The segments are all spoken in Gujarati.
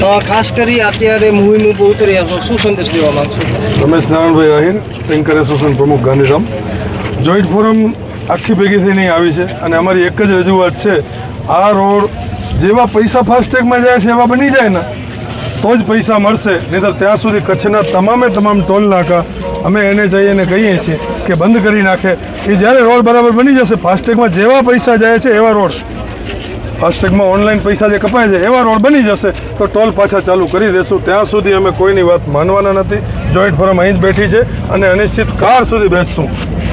ખાસ કરી અત્યારે મૂવીનું ઉપર ઉતર્યા છો, શું સંદેશ દેવા માંગશો? રમેશ નારાયણભાઈ આહિર, ટેન્કર એસોસિએશન પ્રમુખ, ગાંધીધામ. જોઈન્ટ ફોરમ આખી ભેગી થઈને આવી છે અને અમારી એક જ રજૂઆત છે, આ રોડ જેવા પૈસા ફાસ્ટેગમાં જાય છે એવા બની જાય ને તો જ પૈસા મળશે, નહીંતર ત્યાં સુધી કચ્છના તમામ ટોલ નાકા અમે એને જઈને કહીએ છીએ કે બંધ કરી નાખે. એ જ્યારે રોડ બરાબર બની જશે, ફાસ્ટેગમાં જેવા પૈસા જાય છે એવા રોડ, ફાસ્ટેગમાં ઓનલાઈન પૈસા જે કપાય છે એવા રોડ બની જશે તો ટોલ પાછા ચાલુ કરી દેશું. ત્યાં સુધી અમે કોઈની વાત માનવાના નથી. જોઈન્ટ ફોરમ અહીં જ બેઠી છે અને અનિશ્ચિત કાળ સુધી બેસશું.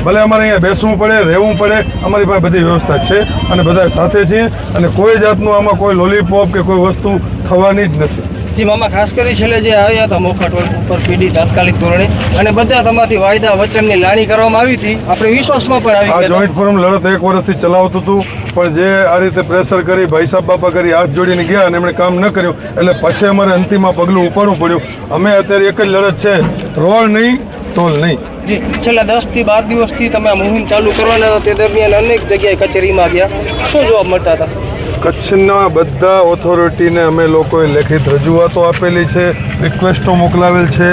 ભલે અમારે અહીંયા બેસવું પડે, રહેવું પડે, અમારી પાસે બધી વ્યવસ્થા છે અને બધા સાથે છીએ અને કોઈ જાતનું આમાં કોઈ લોલીપોપ કે કોઈ વસ્તુ થવાની જ નથી. જી મામા, ખાસ કરી છેલ્લે જે આવ્યા હતા મોખા ટોલ ઉપર પીડી તાત્કાલિક ધોરણે અને બધા તમારાથી વાયદા વચનની લાણી કરવામાં આવી હતી, આપણે વિશ્વાસમાં પણ આવી આ ગયા. જોઈન્ટ ફોરમ લડત 1 વર્ષથી ચલાવતું હતું, પણ જે આ રીતે પ્રેશર કરી ભાઈ સાહેબ બાપા કરી હાથ જોડીને ગયા અને એમણે કામ ન કર્યું એટલે પછી અમારે અંતિમમાં પગલું ઉપાડવું પડ્યું. અમે અત્યારે એક જ લડત છે, રોડ નહીં, ટોલ નહીં. જી, છેલ્લા 10 થી 12 દિવસથી તમે આ મુહિમ ચાલુ કરવાના હતા, તે દરમિયાન અનેક જગ્યાએ કચેરીમાં ગયા, શું જવાબ મળતા હતા? કચ્છના બધા ઓથોરિટીને અમે લોકોએ લેખિત રજૂઆતો આપેલી છે, રિક્વેસ્ટો મોકલાવેલ છે,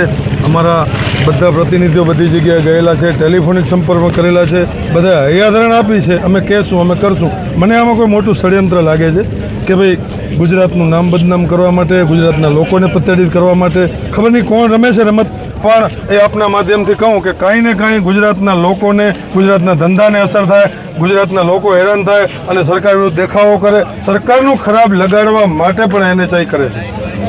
અમારા બધા પ્રતિનિધિઓ બધી જગ્યાએ ગયેલા છે, ટેલિફોનિક સંપર્કમાં કરેલા છે, બધા હૈયાધારણ આપી છે. અમે કહેશું, અમે કરશું. મને આમાં કોઈ મોટું ષડયંત્ર લાગે છે કે ભાઈ ગુજરાતનું નામ બદનામ કરવા માટે, ગુજરાતના લોકોને પ્રતાડિત કરવા માટે, ખબર નહીં કોણ રમે છે રમત, પણ એ આપના માધ્યમથી કહું કે કાંઈ ને કાંઈ ગુજરાતના લોકોને, ગુજરાતના ધંધાને અસર થાય, ગુજરાતના લોકો હેરાન થાય અને સરકાર વિરુદ્ધ દેખાવો કરે, સરકારનું ખરાબ લગાડવા માટે પણ એને ચાઈ કરે છે.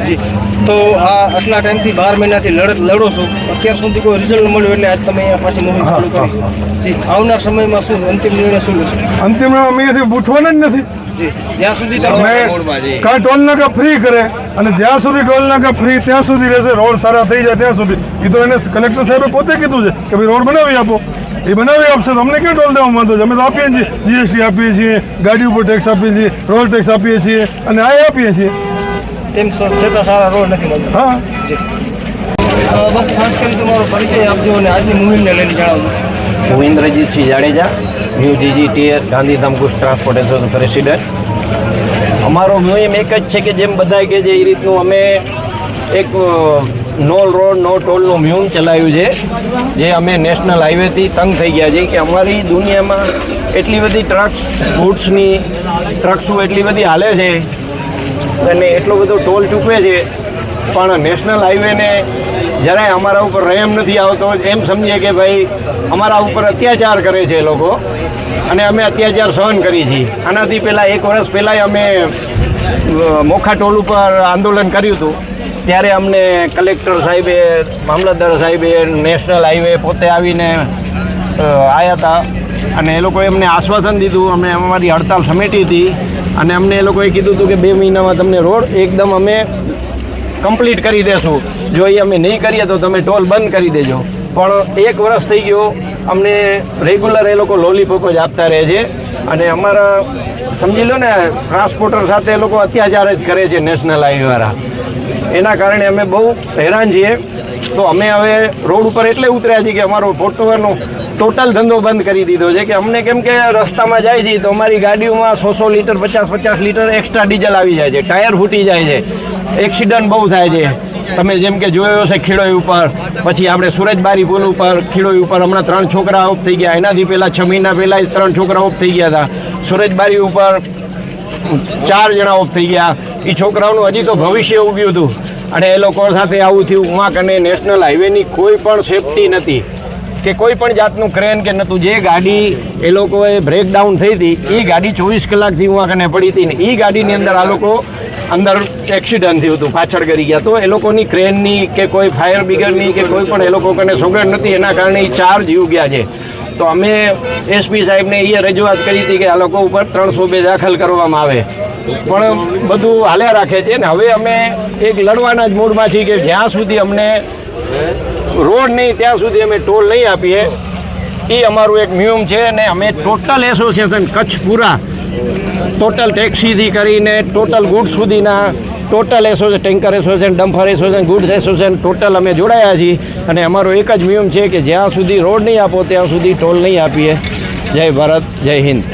જી, તો આ આટલા ટાઈમથી 12 મહિનાથી લડત લડો છો, અત્યાર સુધી કોઈ રિઝલ્ટ મળ્યું એટલે આજ તમે અહીંયા પાછી મુહિમ ચાલુ કરી. જી, આવનાર સમયમાં શું અંતિમ નિર્ણય શું લેશો? અંતિમ અમે અહીંયાથી ઉઠવાના જ નથી. જી, જ્યાં સુધી તમે કાંઈ ટોલ નાકા ફ્રી કરે અને જ્યાં સુધી ટોલ નાકા ફ્રી ત્યાં સુધી રહેશે, રોડ સારા થઈ જાય ત્યાં સુધી. એ તો એને કલેક્ટર સાહેબે પોતે કીધું છે કે ભાઈ રોડ બનાવી આપો. એ બનાવી આપશે તો અમને ક્યાં ટોલ દેવા માંગતો છે? અમે તો આપીએ છીએ, જીએસટી આપીએ છીએ, ગાડી ઉપર ટેક્સ આપીએ છીએ, રોડ ટેક્સ આપીએ છીએ અને આ આપીએ છીએ. તેમ છતાં સારા રોડ નથી મળતા. હા, જી, ખાસ કરી તમારો પરિચય આપજો અને આજની મુહિમને લઈને જણાવજો. હું Indrajitsinh Jadeja, new GGTA Gandhidham goods transport association president. અમારો મુહિમ એક જ છે કે જેમ બધા કે જે એ રીતનું અમે એક નો રોડ નો ટોલનું મુહિમ ચલાવ્યું છે, જે અમે નેશનલ હાઈવેથી તંગ થઈ ગયા છે કે અમારી દુનિયામાં એટલી બધી ગુડ્સની ટ્રક્સો એટલી બધી હાલે છે અને એટલો બધો ટોલ ચૂકવે છે, પણ નેશનલ હાઈવેને જરાય અમારા ઉપર રહેમ નથી આવતો. એમ સમજીએ કે ભાઈ અમારા ઉપર અત્યાચાર કરે છે એ લોકો અને અમે અત્યાચાર સહન કરી છીએ. આનાથી પહેલાં 1 વર્ષ પહેલાં અમે મોખા ટોલ ઉપર આંદોલન કર્યું હતું, ત્યારે અમને કલેક્ટર સાહેબે, મામલતદાર સાહેબે, નેશનલ હાઈવે પોતે આવીને આવ્યા હતા અને એ લોકોએ અમને આશ્વાસન દીધું. અમે અમારી હડતાલ સમેટી હતી અને અમને એ લોકોએ કીધું હતું કે 2 મહિનામાં તમને રોડ એકદમ અમે કમ્પ્લીટ કરી દેશું, જો એ અમે નહીં કરીએ તો તમે ટોલ બંધ કરી દેજો. પણ 1 વર્ષ થઈ ગયો, અમને રેગ્યુલર એ લોકો લોલીપોપ જ આપતા રહે છે અને અમારા સમજી લો ને ટ્રાન્સપોર્ટર સાથે એ લોકો અત્યાચાર જ કરે છે નેશનલ હાઈવેવાળા. એના કારણે અમે બહુ હેરાન છીએ. તો અમે હવે રોડ ઉપર એટલે ઉતર્યા છીએ કે અમારો પોતાનો ટોટલ ધંધો બંધ કરી દીધો છે કે અમને કેમ કે રસ્તામાં જાય છે તો અમારી ગાડીઓમાં 100 લીટર 50 લીટર એક્સ્ટ્રા ડીઝલ આવી જાય છે, ટાયર ફૂટી જાય છે, એક્સિડન્ટ બહુ થાય છે. તમે જેમ કે જોયો હશે ખીડોઈ ઉપર, પછી આપણે સુરજબારી પુલ ઉપર, ખીડોઈ ઉપર હમણાં 3 છોકરા ઓફ થઈ ગયા. એનાથી પહેલાં 6 મહિના પહેલાં 3 છોકરા ઓફ થઈ ગયા હતા. સુરજબારી ઉપર 4 જણા ઓફ થઈ ગયા. એ છોકરાઓનું હજી તો ભવિષ્ય ઉગ્યું હતું અને એ લોકો સાથે આવું થયું. ઉમા કને નેશનલ હાઈવેની કોઈ પણ સેફટી નથી કે કોઈ પણ જાતનું ક્રેન કે નહોતું. જે ગાડી એ લોકોએ બ્રેકડાઉન થઈ હતી એ ગાડી 24 કલાકથી ઉમા કને પડી હતી ને એ ગાડીની અંદર આ લોકો અંદર એક્સિડન્ટ થયું હતું, પાછળ કરી ગયા. તો એ લોકોની ક્રેનની કે કોઈ ફાયર બ્રિગેડની કે કોઈ પણ એ લોકો કને સગવડ નથી, એના કારણે એ 4 જીવ ગયા છે. તો અમે એસપી સાહેબને એ રજૂઆત કરી હતી કે આ લોકો ઉપર 302 દાખલ કરવામાં આવે, પણ બધું હાલ્યા રાખે છે ને. હવે અમે એક લડવાના જ મૂડમાં છીએ કે જ્યાં સુધી અમને રોડ નહીં ત્યાં સુધી અમે ટોલ નહીં આપીએ. એ અમારું એક નિયમ છે અને અમે ટોટલ એસોસિએશન કચ્છ પૂરા ટોટલ ટેક્સીથી કરીને ટોટલ ગુડ સુધીના total association, tanker association, dumper association, goods association total અમે જોડાયા છીએ અને અમારો એક જ નિયમ છે કે જ્યાં સુધી રોડ નહીં આપો ત્યાં સુધી ટોલ નહીં આપીએ. જય ભારત, જય હિન્દ.